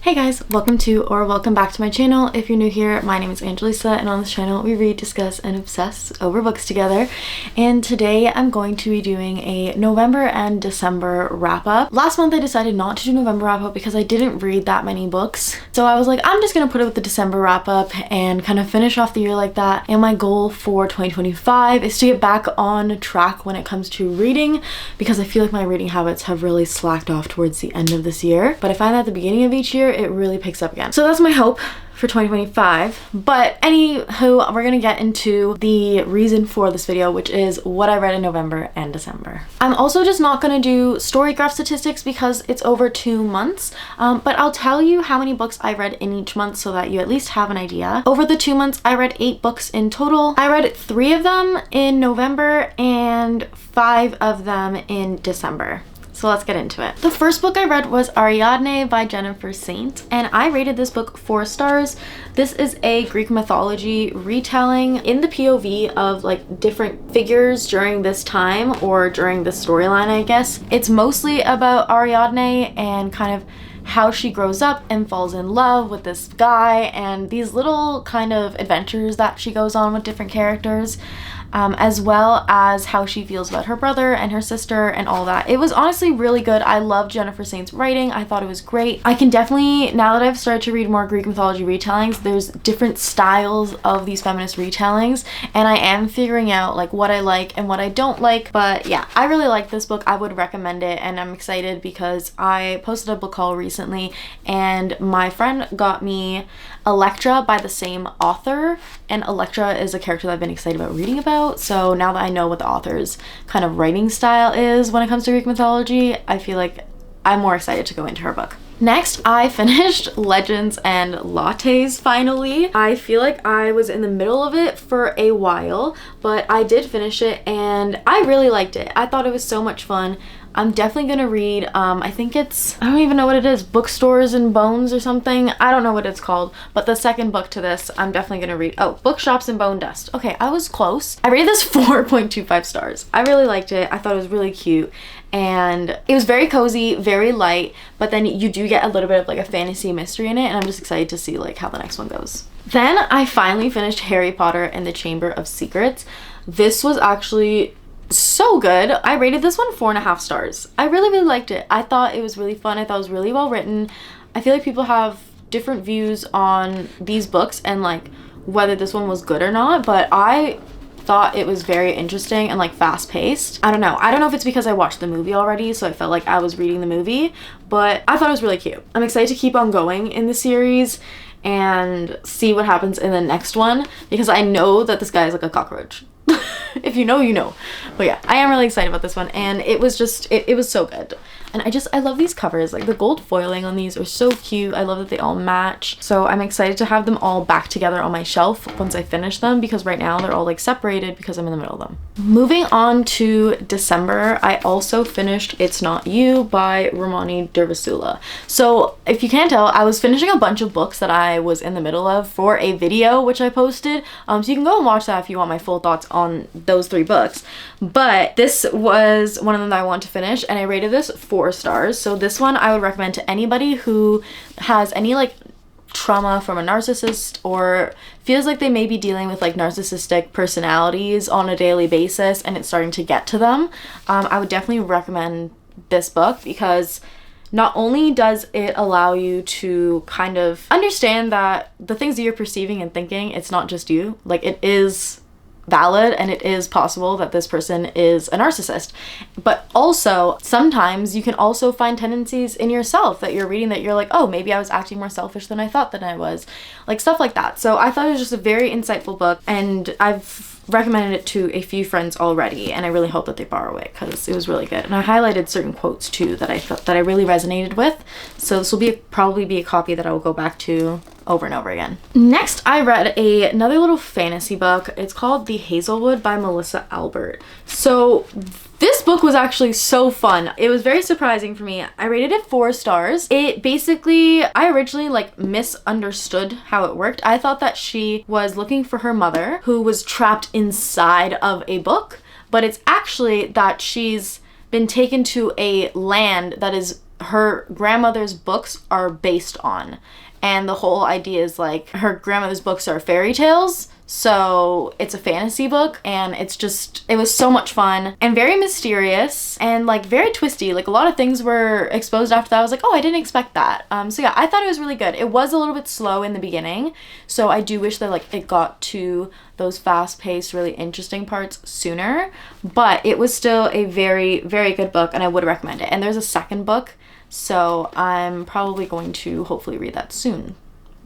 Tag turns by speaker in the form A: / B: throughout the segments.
A: Hey guys, welcome back to my channel. If you're new here, my name is Angelisa, and on this channel we read, discuss, and obsess over books together. And today I'm going to be doing a November and December wrap-up. Last month I decided not to do November wrap-up because I didn't read that many books. So I was like, I'm just gonna put it with the December wrap-up and kind of finish off the year like that. And my goal for 2025 is to get back on track when it comes to reading, because I feel like my reading habits have really slacked off towards the end of this year. But I find that at the beginning of each year, it really picks up again. So that's my hope for 2025. But anywho, we're gonna get into the reason for this video, which is what I read in November and December. I'm also just not gonna do story graph statistics because it's over 2 months, but I'll tell you how many books I read in each month so that you at least have an idea. Over the 2 months, I read 8 books in total. I read 3 of them in November and 5 of them in December. So let's get into it. The first book I read was Ariadne by Jennifer Saint, and I rated this book 4 stars. This is a Greek mythology retelling in the POV of like different figures during this time, or during this storyline, I guess. It's mostly about Ariadne and kind of how she grows up and falls in love with this guy, and these little kind of adventures that she goes on with different characters. As well as how she feels about her brother and her sister and all that. It was honestly really good. I loved Jennifer Saint's writing. I thought it was great. I can definitely, now that I've started to read more Greek mythology retellings, there's different styles of these feminist retellings, and I am figuring out like what I like and what I don't like. But yeah, I really like this book. I would recommend it, and I'm excited because I posted a book haul recently and my friend got me Electra by the same author, and Electra is a character that I've been excited about reading about. So now that I know what the author's kind of writing style is when it comes to Greek mythology, I feel like I'm more excited to go into her book. Next, I finished Legends and Lattes finally. I feel like I was in the middle of it for a while, but I did finish it and I really liked it. I thought it was so much fun. I'm definitely gonna read, I think it's, I don't even know what it is, Bookstores and Bones or something. I don't know what it's called, but the second book to this, I'm definitely gonna read. Oh, Bookshops and Bone Dust. Okay, I was close. I rated this 4.25 stars. I really liked it. I thought it was really cute. And it was very cozy, very light, but then you do get a little bit of like a fantasy mystery in it, and I'm just excited to see like how the next one goes. Then I finally finished Harry Potter and the Chamber of Secrets. This was actually so good. I rated this one 4.5 stars. I really liked it. I thought it was really fun. I thought it was really well written. I feel like people have different views on these books and like whether this one was good or not, but I thought it was very interesting and like fast paced. I don't know if it's because I watched the movie already, so I felt like I was reading the movie, but I thought it was really cute. I'm excited to keep on going in the series and see what happens in the next one, because I know that this guy is like a cockroach. If you know, you know. But yeah, I am really excited about this one, and it was just, it was so good. And I love these covers. Like the gold foiling on these are so cute. I love that they all match. So I'm excited to have them all back together on my shelf once I finish them, because right now they're all like separated because I'm in the middle of them. Moving on to December, I also finished It's Not You by Ramani Durvasula. So if you can't tell, I was finishing a bunch of books that I was in the middle of for a video which I posted. So you can go and watch that if you want my full thoughts on those 3 books. But this was one of them that I want to finish, and I rated this 4 stars. So this one I would recommend to anybody who has any like trauma from a narcissist, or feels like they may be dealing with like narcissistic personalities on a daily basis and it's starting to get to them. I would definitely recommend this book, because not only does it allow you to kind of understand that the things that you're perceiving and thinking, it's not just you. Like it is valid and it is possible that this person is a narcissist, but also sometimes you can also find tendencies in yourself that you're reading that you're like, oh, maybe I was acting more selfish than I thought that I was, like stuff like that. So I thought it was just a very insightful book, and I've recommended it to a few friends already, and I really hope that they borrow it because it was really good. And I highlighted certain quotes too that I thought that I really resonated with, so this will probably be a copy that I will go back to over and over again. Next, I read another little fantasy book. It's called The Hazelwood by Melissa Albert. So this book was actually so fun. It was very surprising for me. I rated it 4 stars. It basically, I originally like misunderstood how it worked. I thought that she was looking for her mother who was trapped inside of a book, but it's actually that she's been taken to a land that is her grandmother's books are based on. And the whole idea is like her grandmother's books are fairy tales. So it's a fantasy book, and it was so much fun and very mysterious and like very twisty. Like a lot of things were exposed after that. I was like, oh, I didn't expect that. So yeah, I thought it was really good. It was a little bit slow in the beginning, so I do wish that like it got to those fast-paced, really interesting parts sooner, but it was still a very, very good book, and I would recommend it. And there's a second book, so I'm probably going to hopefully read that soon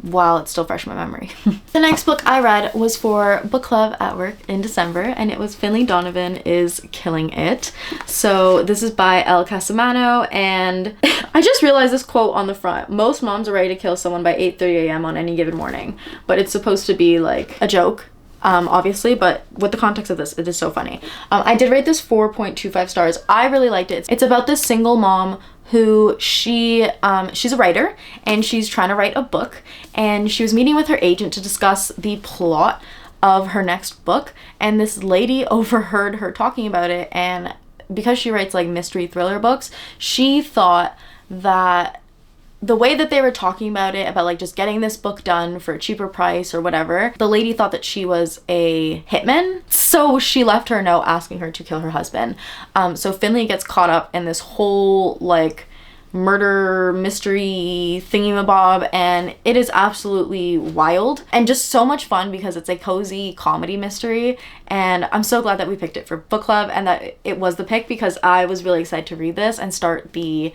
A: while it's still fresh in my memory. The next book I read was for book club at work in December, and it was Finlay Donovan is Killing It. So this is by Elle Cosimano, and I just realized this quote on the front. Most moms are ready to kill someone by 8:30 a.m. on any given morning, but it's supposed to be like a joke, obviously, but with the context of this, it is so funny. I did rate this 4.25 stars. I really liked it. It's about this single mom who she's a writer, and she's trying to write a book, and she was meeting with her agent to discuss the plot of her next book, and this lady overheard her talking about it, and because she writes like mystery thriller books, she thought that the way that they were talking about it, about like just getting this book done for a cheaper price or whatever, the lady thought that she was a hitman. So she left her a note asking her to kill her husband. So Finlay gets caught up in this whole like murder mystery thingamabob, and it is absolutely wild and just so much fun because it's a cozy comedy mystery, and I'm so glad that we picked it for book club and that it was the pick, because I was really excited to read this and start the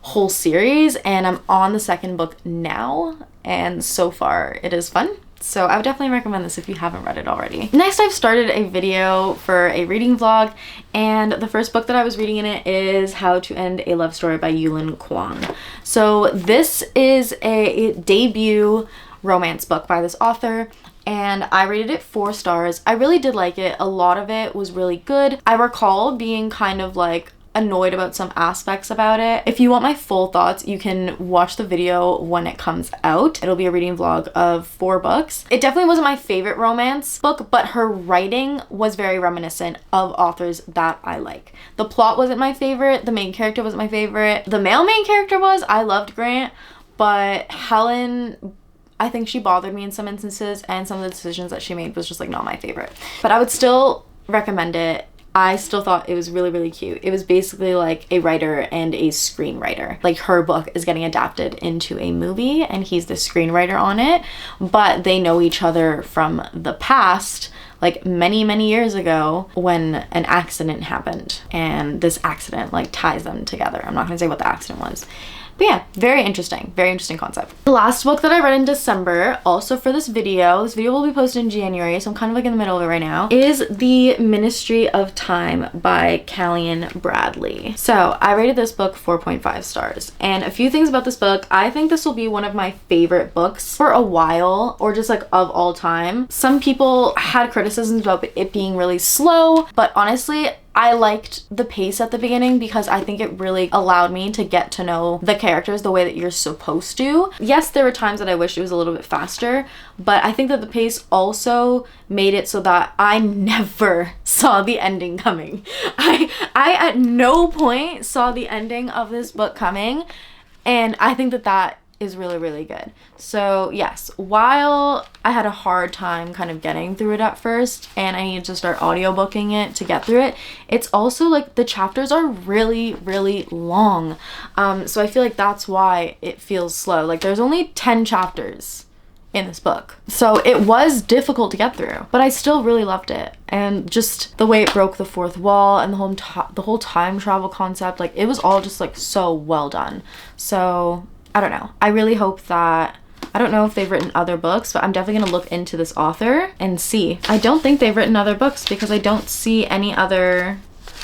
A: whole series, and I'm on the second book now, and so far it is fun. So I would definitely recommend this if you haven't read it already. Next, I've started a video for a reading vlog, and the first book that I was reading in it is How to End a Love Story by Yulin Kuang. So this is a debut romance book by this author, and I rated it 4 stars. I really did like it. A lot of it was really good. I recall being kind of like annoyed about some aspects about it. If you want my full thoughts, you can watch the video when it comes out. It'll be a reading vlog of 4 books. It definitely wasn't my favorite romance book, but her writing was very reminiscent of authors that I like. The plot wasn't my favorite. The main character wasn't my favorite. The male main character was. I loved Grant, but Helen, I think she bothered me in some instances, and some of the decisions that she made was just like not my favorite. But I would still recommend it. I still thought it was really, really cute. It was basically like a writer and a screenwriter. Like her book is getting adapted into a movie, and he's the screenwriter on it, but they know each other from the past, like many, many years ago, when an accident happened, and this accident like ties them together. I'm not gonna say what the accident was. But yeah, very interesting concept. The last book that I read in December, also for this video will be posted in January, so I'm kind of like in the middle of it right now, is The Ministry of Time by Kaliane Bradley. So I rated this book 4.5 stars. And a few things about this book, I think this will be one of my favorite books for a while, or just like of all time. Some people had criticisms about it being really slow, but honestly, I liked the pace at the beginning because I think it really allowed me to get to know the characters the way that you're supposed to. Yes, there were times that I wish it was a little bit faster, but I think that the pace also made it so that I never saw the ending coming. I at no point saw the ending of this book coming, and I think that that is really, really good. So yes, while I had a hard time kind of getting through it at first, and I needed to start audiobooking it to get through it, it's also like the chapters are really, really long. So I feel like that's why it feels slow. Like there's only 10 chapters in this book, so it was difficult to get through, but I still really loved it. And just the way it broke the fourth wall, and the whole time travel concept, like it was all just like so well done. So I don't know. I really hope that, I don't know if they've written other books, but I'm definitely gonna look into this author and see. I don't think they've written other books because I don't see any other,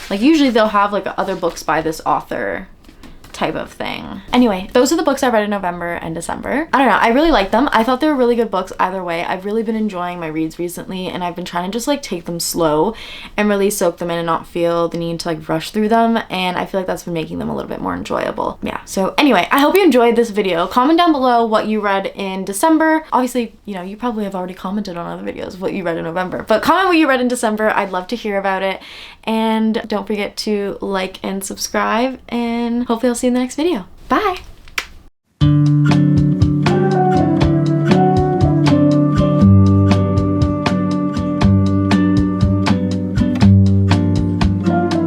A: like usually they'll have like other books by this author type of thing. Anyway, those are the books I read in November and December. I don't know, I really like them. I thought they were really good books either way. I've really been enjoying my reads recently, and I've been trying to just like take them slow and really soak them in and not feel the need to like rush through them, and I feel like that's been making them a little bit more enjoyable. Yeah, so anyway, I hope you enjoyed this video. Comment down below what you read in December. Obviously, you know, you probably have already commented on other videos what you read in November, but comment what you read in December. I'd love to hear about it, and don't forget to like and subscribe, and hopefully I'll see you in the next video. Bye!